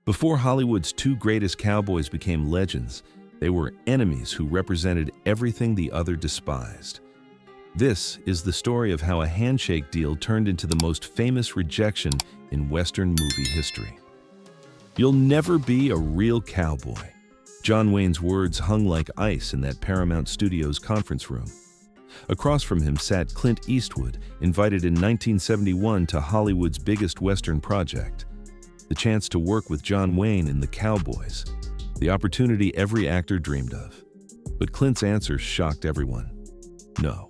Before Hollywood's two greatest cowboys became legends, they were enemies who represented everything the other despised. This is the story of how a handshake deal turned into the most famous rejection in Western movie history. "You'll never be a real cowboy." John Wayne's words hung like ice in that Paramount Studios conference room. Across from him sat Clint Eastwood, invited in 1971 to Hollywood's biggest Western project. The chance to work with John Wayne in the Cowboys, the opportunity every actor dreamed of. But Clint's answer shocked everyone. No,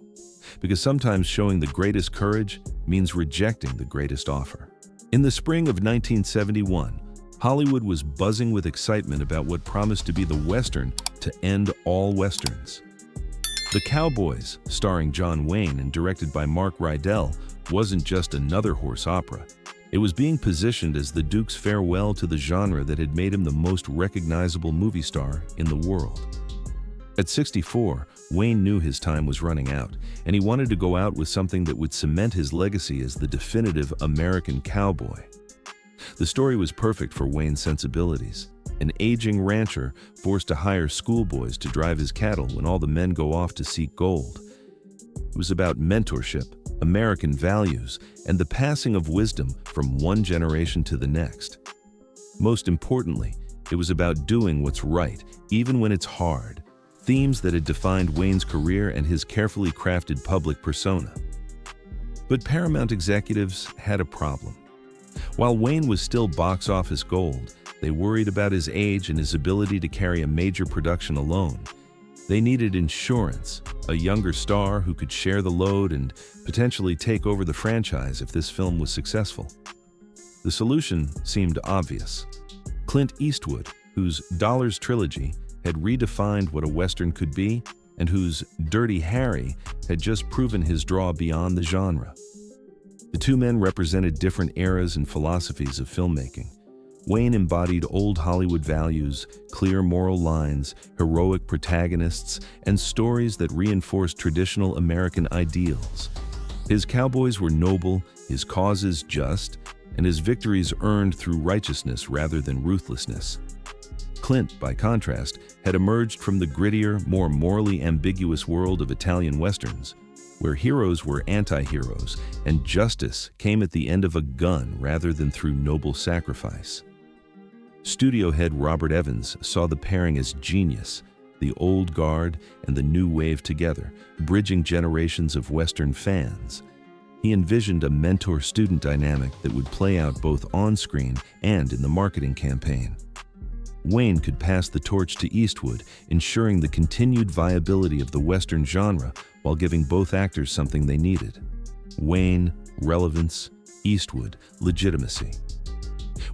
because sometimes showing the greatest courage means rejecting the greatest offer. In the spring of 1971, Hollywood was buzzing with excitement about what promised to be the Western to end all Westerns. The Cowboys, starring John Wayne and directed by Mark Rydell, wasn't just another horse opera. It was being positioned as the Duke's farewell to the genre that had made him the most recognizable movie star in the world. At 64, Wayne knew his time was running out, and he wanted to go out with something that would cement his legacy as the definitive American cowboy. The story was perfect for Wayne's sensibilities. An aging rancher forced to hire schoolboys to drive his cattle when all the men go off to seek gold. It was about mentorship, American values, and the passing of wisdom from one generation to the next. Most importantly, it was about doing what's right, even when it's hard, themes that had defined Wayne's career and his carefully crafted public persona. But Paramount executives had a problem. While Wayne was still box office gold, they worried about his age and his ability to carry a major production alone. They needed insurance, a younger star who could share the load and potentially take over the franchise if this film was successful. The solution seemed obvious. Clint Eastwood, whose Dollars trilogy had redefined what a Western could be, and whose Dirty Harry had just proven his draw beyond the genre. The two men represented different eras and philosophies of filmmaking. Wayne embodied old Hollywood values, clear moral lines, heroic protagonists, and stories that reinforced traditional American ideals. His cowboys were noble, his causes just, and his victories earned through righteousness rather than ruthlessness. Clint, by contrast, had emerged from the grittier, more morally ambiguous world of Italian westerns, where heroes were anti-heroes and justice came at the end of a gun rather than through noble sacrifice. Studio head Robert Evans saw the pairing as genius, the old guard and the new wave together, bridging generations of Western fans. He envisioned a mentor-student dynamic that would play out both on-screen and in the marketing campaign. Wayne could pass the torch to Eastwood, ensuring the continued viability of the Western genre while giving both actors something they needed. Wayne, relevance; Eastwood, legitimacy.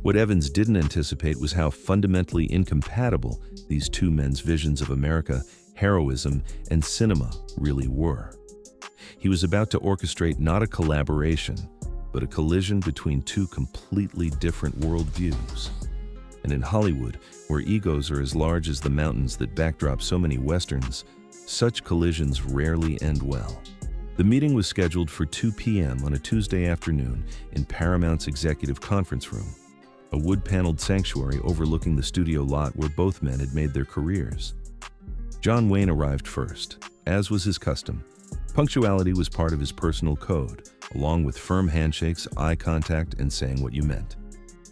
What Evans didn't anticipate was how fundamentally incompatible these two men's visions of America, heroism, and cinema really were. He was about to orchestrate not a collaboration, but a collision between two completely different worldviews. And in Hollywood, where egos are as large as the mountains that backdrop so many Westerns, such collisions rarely end well. The meeting was scheduled for 2 p.m. on a Tuesday afternoon in Paramount's executive conference room, a wood-paneled sanctuary overlooking the studio lot where both men had made their careers. John Wayne arrived first. As was his custom, punctuality was part of his personal code, along with firm handshakes, eye contact, and saying what you meant.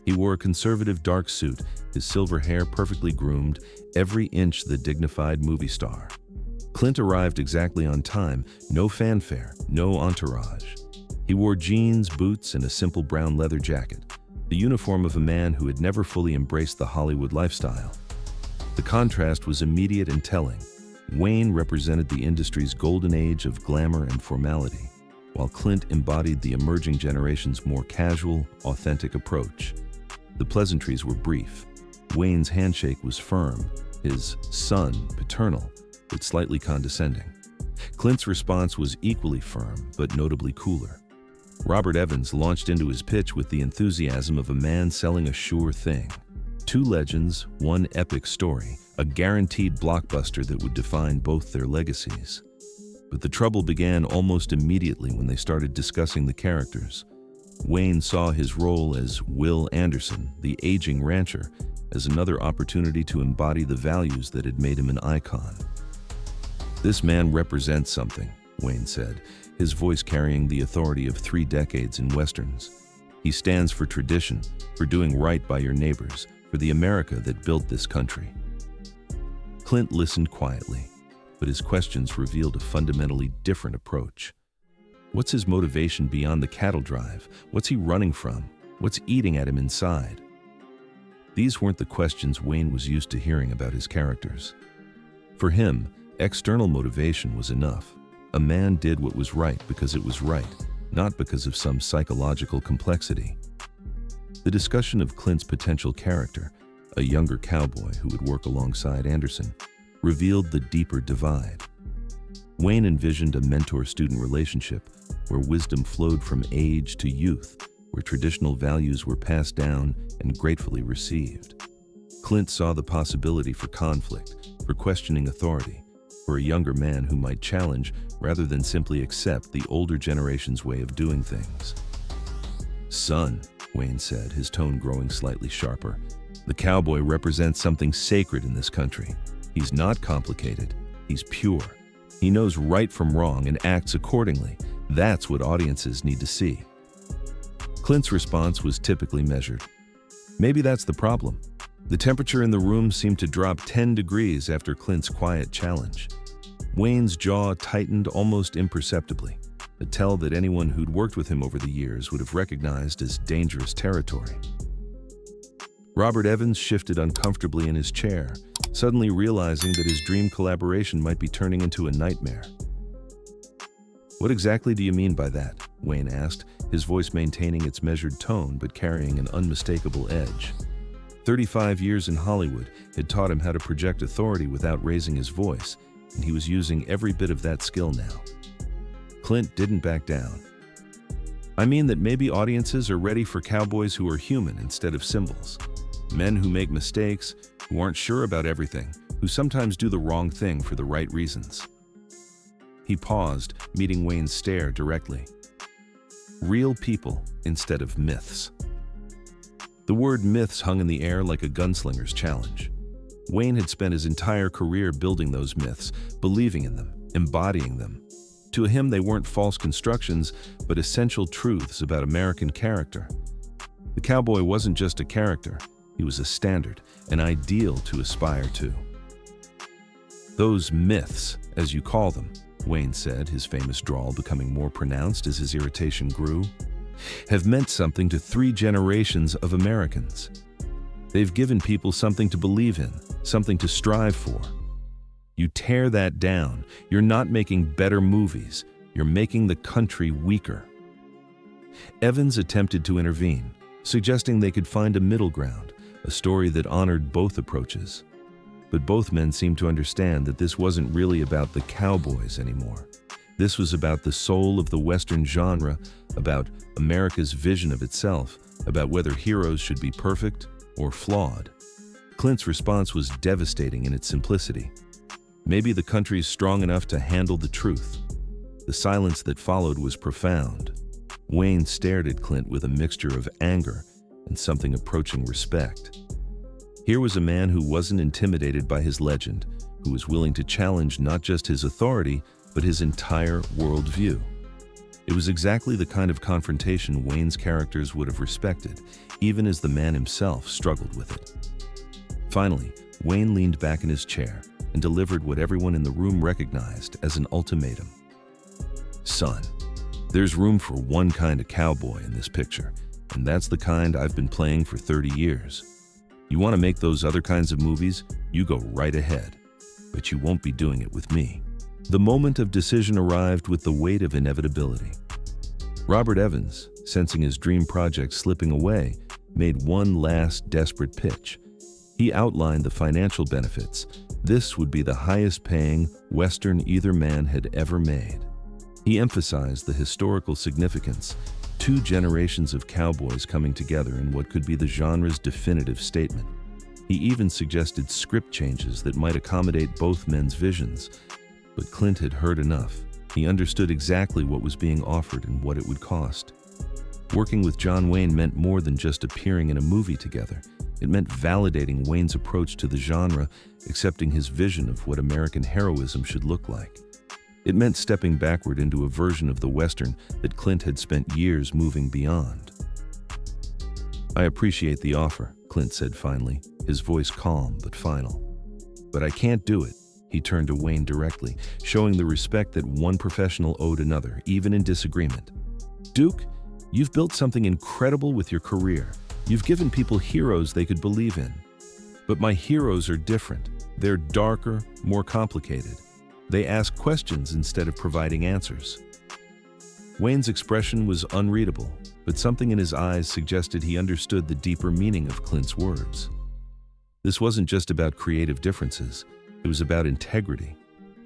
He wore a conservative dark suit, his silver hair perfectly groomed, every inch the dignified movie star. Clint arrived exactly on time, no fanfare, no entourage. He wore jeans, boots, and a simple brown leather jacket, the uniform of a man who had never fully embraced the Hollywood lifestyle. The contrast was immediate and telling. Wayne represented the industry's golden age of glamour and formality, while Clint embodied the emerging generation's more casual, authentic approach. The pleasantries were brief. Wayne's handshake was firm, his son paternal, but slightly condescending. Clint's response was equally firm, but notably cooler. Robert Evans launched into his pitch with the enthusiasm of a man selling a sure thing. Two legends, one epic story, a guaranteed blockbuster that would define both their legacies. But the trouble began almost immediately when they started discussing the characters. Wayne saw his role as Will Anderson, the aging rancher, as another opportunity to embody the values that had made him an icon. "This man represents something," Wayne said, his voice carrying the authority of 3 decades in Westerns. "He stands for tradition, for doing right by your neighbors, for the America that built this country." Clint listened quietly, but his questions revealed a fundamentally different approach. What's his motivation beyond the cattle drive? What's he running from? What's eating at him inside? These weren't the questions Wayne was used to hearing about his characters. For him, external motivation was enough. A man did what was right because it was right, not because of some psychological complexity. The discussion of Clint's potential character, a younger cowboy who would work alongside Anderson, revealed the deeper divide. Wayne envisioned a mentor-student relationship where wisdom flowed from age to youth, where traditional values were passed down and gratefully received. Clint saw the possibility for conflict, for questioning authority, for a younger man who might challenge rather than simply accept the older generation's way of doing things. "Son," Wayne said, his tone growing slightly sharper, "the cowboy represents something sacred in this country. He's not complicated, he's pure. He knows right from wrong and acts accordingly. That's what audiences need to see." Clint's response was typically measured. Maybe that's the problem. The temperature in the room seemed to drop 10 degrees after Clint's quiet challenge. Wayne's jaw tightened almost imperceptibly, a tell that anyone who'd worked with him over the years would have recognized as dangerous territory. Robert Evans shifted uncomfortably in his chair, suddenly realizing that his dream collaboration might be turning into a nightmare. "What exactly do you mean by that?" Wayne asked, his voice maintaining its measured tone but carrying an unmistakable edge. 35 years in Hollywood had taught him how to project authority without raising his voice, and he was using every bit of that skill now. Clint didn't back down. "I mean that maybe audiences are ready for cowboys who are human instead of symbols. Men who make mistakes, who aren't sure about everything, who sometimes do the wrong thing for the right reasons." He paused, meeting Wayne's stare directly. "Real people instead of myths." The word myths hung in the air like a gunslinger's challenge. Wayne had spent his entire career building those myths, believing in them, embodying them. To him, they weren't false constructions, but essential truths about American character. The cowboy wasn't just a character. He was a standard, an ideal to aspire to. "Those myths, as you call them," Wayne said, his famous drawl becoming more pronounced as his irritation grew, "have meant something to 3 generations of Americans. They've given people something to believe in, something to strive for. You tear that down, you're not making better movies, you're making the country weaker." Evans attempted to intervene, suggesting they could find a middle ground, a story that honored both approaches. But both men seemed to understand that this wasn't really about the cowboys anymore. This was about the soul of the Western genre, about America's vision of itself, about whether heroes should be perfect or flawed. Clint's response was devastating in its simplicity. Maybe the country's strong enough to handle the truth. The silence that followed was profound. Wayne stared at Clint with a mixture of anger and something approaching respect. Here was a man who wasn't intimidated by his legend, who was willing to challenge not just his authority, but his entire worldview. It was exactly the kind of confrontation Wayne's characters would have respected, even as the man himself struggled with it. Finally, Wayne leaned back in his chair and delivered what everyone in the room recognized as an ultimatum. "Son, there's room for one kind of cowboy in this picture, and that's the kind I've been playing for 30 years. You want to make those other kinds of movies? You go right ahead. But you won't be doing it with me." The moment of decision arrived with the weight of inevitability. Robert Evans, sensing his dream project slipping away, made one last desperate pitch. He outlined the financial benefits. This would be the highest-paying Western either man had ever made. He emphasized the historical significance, 2 generations of cowboys coming together in what could be the genre's definitive statement. He even suggested script changes that might accommodate both men's visions. But Clint had heard enough. He understood exactly what was being offered and what it would cost. Working with John Wayne meant more than just appearing in a movie together. It meant validating Wayne's approach to the genre, accepting his vision of what American heroism should look like. It meant stepping backward into a version of the Western that Clint had spent years moving beyond. "I appreciate the offer," Clint said finally, his voice calm but final. "But I can't do it." He turned to Wayne directly, showing the respect that one professional owed another, even in disagreement. "Duke, you've built something incredible with your career. You've given people heroes they could believe in. But my heroes are different. They're darker, more complicated. They ask questions instead of providing answers." Wayne's expression was unreadable, but something in his eyes suggested he understood the deeper meaning of Clint's words. This wasn't just about creative differences. It was about integrity.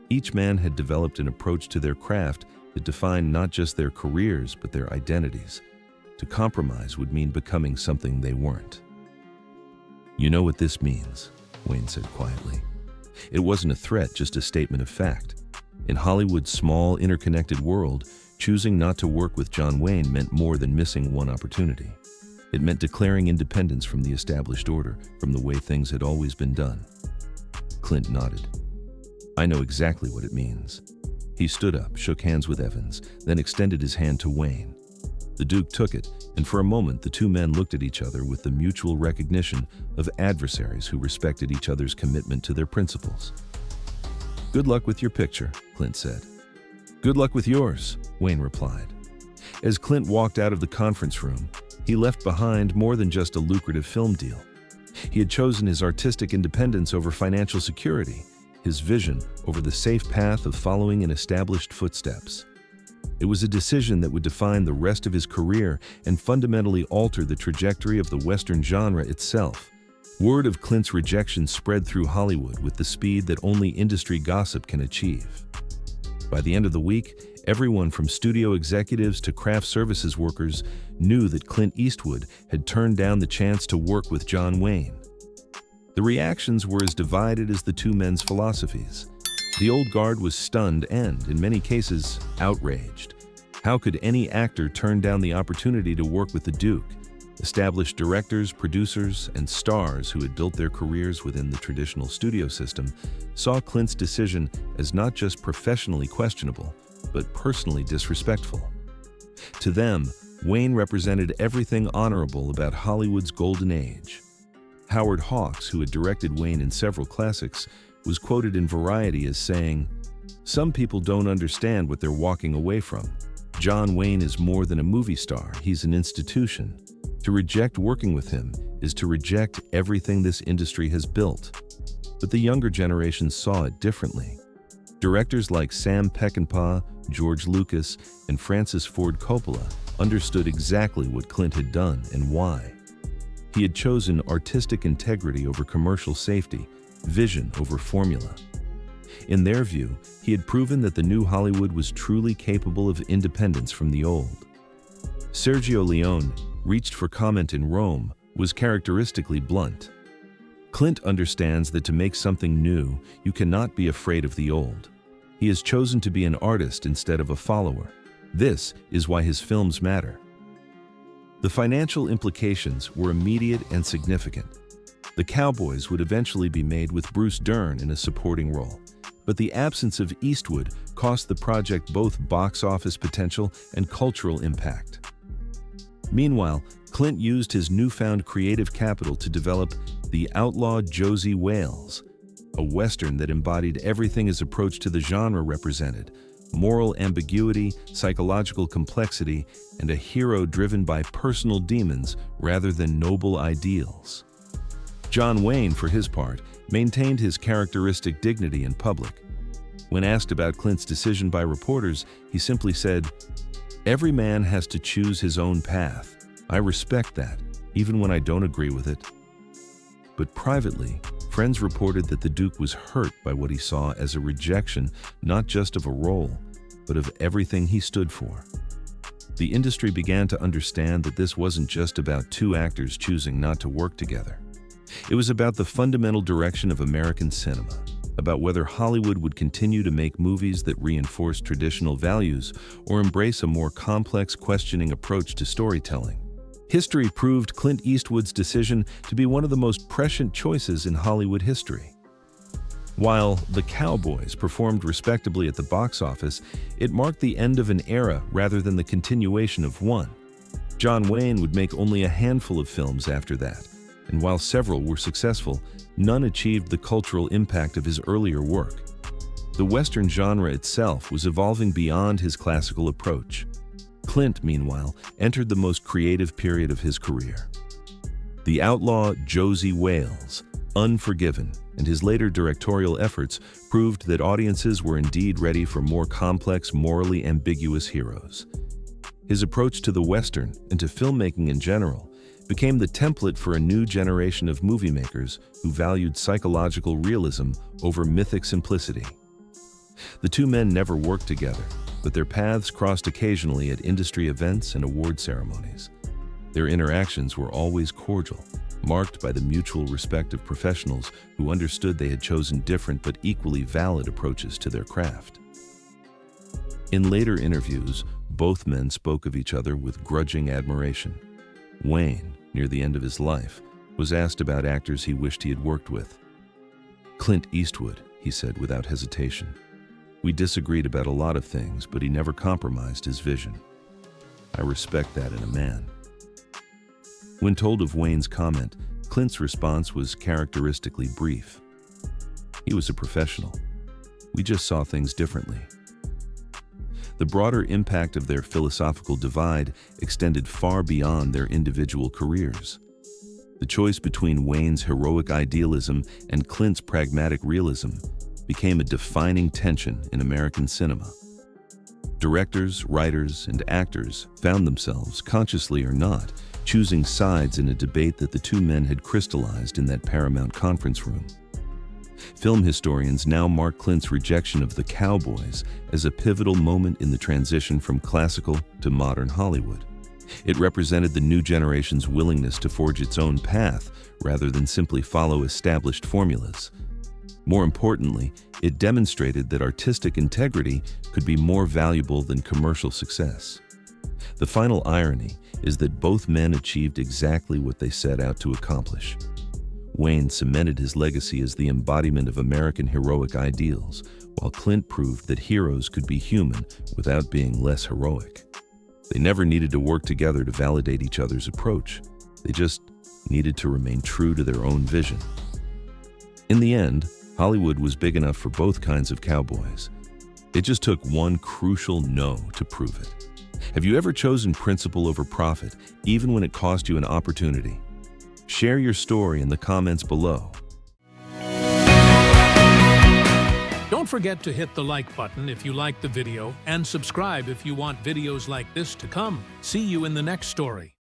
Each man had developed an approach to their craft that defined not just their careers, but their identities. To compromise would mean becoming something they weren't. "You know what this means," Wayne said quietly. It wasn't a threat, just a statement of fact. In Hollywood's small, interconnected world, choosing not to work with John Wayne meant more than missing one opportunity. It meant declaring independence from the established order, from the way things had always been done. Clint nodded. "I know exactly what it means." He stood up, shook hands with Evans, then extended his hand to Wayne. The Duke took it, and for a moment the two men looked at each other with the mutual recognition of adversaries who respected each other's commitment to their principles. "Good luck with your picture," Clint said. "Good luck with yours," Wayne replied. As Clint walked out of the conference room, he left behind more than just a lucrative film deal. He had chosen his artistic independence over financial security, his vision over the safe path of following in established footsteps. It was a decision that would define the rest of his career and fundamentally alter the trajectory of the Western genre itself. Word of Clint's rejection spread through Hollywood with the speed that only industry gossip can achieve. By the end of the week, everyone from studio executives to craft services workers knew that Clint Eastwood had turned down the chance to work with John Wayne. The reactions were as divided as the two men's philosophies. The old guard was stunned and, in many cases, outraged. How could any actor turn down the opportunity to work with the Duke? Established directors, producers, and stars who had built their careers within the traditional studio system saw Clint's decision as not just professionally questionable, but personally disrespectful. To them, Wayne represented everything honorable about Hollywood's golden age. Howard Hawks, who had directed Wayne in several classics, was quoted in Variety as saying, "Some people don't understand what they're walking away from. John Wayne is more than a movie star, he's an institution. To reject working with him is to reject everything this industry has built." But the younger generation saw it differently. Directors like Sam Peckinpah, George Lucas, and Francis Ford Coppola understood exactly what Clint had done and why. He had chosen artistic integrity over commercial safety, vision over formula. In their view, he had proven that the new Hollywood was truly capable of independence from the old. Sergio Leone, reached for comment in Rome, was characteristically blunt. Clint understands that to make something new, you cannot be afraid of the old. He has chosen to be an artist instead of a follower. This is why his films matter. The financial implications were immediate and significant. The Cowboys would eventually be made with Bruce Dern in a supporting role, but the absence of Eastwood cost the project both box office potential and cultural impact. Meanwhile, Clint used his newfound creative capital to develop The Outlaw Josie Wales, a Western that embodied everything his approach to the genre represented: moral ambiguity, psychological complexity, and a hero driven by personal demons rather than noble ideals. John Wayne, for his part, maintained his characteristic dignity in public. When asked about Clint's decision by reporters, he simply said, "Every man has to choose his own path. I respect that, even when I don't agree with it." But privately, friends reported that the Duke was hurt by what he saw as a rejection not just of a role, but of everything he stood for. The industry began to understand that this wasn't just about two actors choosing not to work together. It was about the fundamental direction of American cinema. about whether Hollywood would continue to make movies that reinforce traditional values or embrace a more complex, questioning approach to storytelling. History proved Clint Eastwood's decision to be one of the most prescient choices in Hollywood history. While The Cowboys performed respectably at the box office, it marked the end of an era rather than the continuation of one. John Wayne would make only a handful of films after that, and while several were successful, none achieved the cultural impact of his earlier work. The Western genre itself was evolving beyond his classical approach. Clint, meanwhile, entered the most creative period of his career. The outlaw Josie Wales, Unforgiven, and his later directorial efforts proved that audiences were indeed ready for more complex, morally ambiguous heroes. His approach to the Western and to filmmaking in general became the template for a new generation of movie makers who valued psychological realism over mythic simplicity. The two men never worked together, but their paths crossed occasionally at industry events and award ceremonies. Their interactions were always cordial, marked by the mutual respect of professionals who understood they had chosen different but equally valid approaches to their craft. In later interviews, both men spoke of each other with grudging admiration. Wayne, near the end of his life, was asked about actors he wished he had worked with. "Clint Eastwood," he said without hesitation. "We disagreed about a lot of things, but he never compromised his vision. I respect that in a man." When told of Wayne's comment, Clint's response was characteristically brief. He was a professional. We just saw things differently. The broader impact of their philosophical divide extended far beyond their individual careers. The choice between Wayne's heroic idealism and Clint's pragmatic realism became a defining tension in American cinema. Directors, writers, and actors found themselves, consciously or not, choosing sides in a debate that the two men had crystallized in that Paramount conference room. Film historians now mark Clint's rejection of The Cowboys as a pivotal moment in the transition from classical to modern Hollywood. It represented the new generation's willingness to forge its own path rather than simply follow established formulas. More importantly, it demonstrated that artistic integrity could be more valuable than commercial success. The final irony is that both men achieved exactly what they set out to accomplish. Wayne cemented his legacy as the embodiment of American heroic ideals, while Clint proved that heroes could be human without being less heroic. They never needed to work together to validate each other's approach. They just needed to remain true to their own vision. In the end, Hollywood was big enough for both kinds of cowboys. It just took one crucial no to prove it. Have you ever chosen principle over profit, even when it cost you an opportunity? Share your story in the comments below. Don't forget to hit the like button if you liked the video and subscribe if you want videos like this to come. See you in the next story.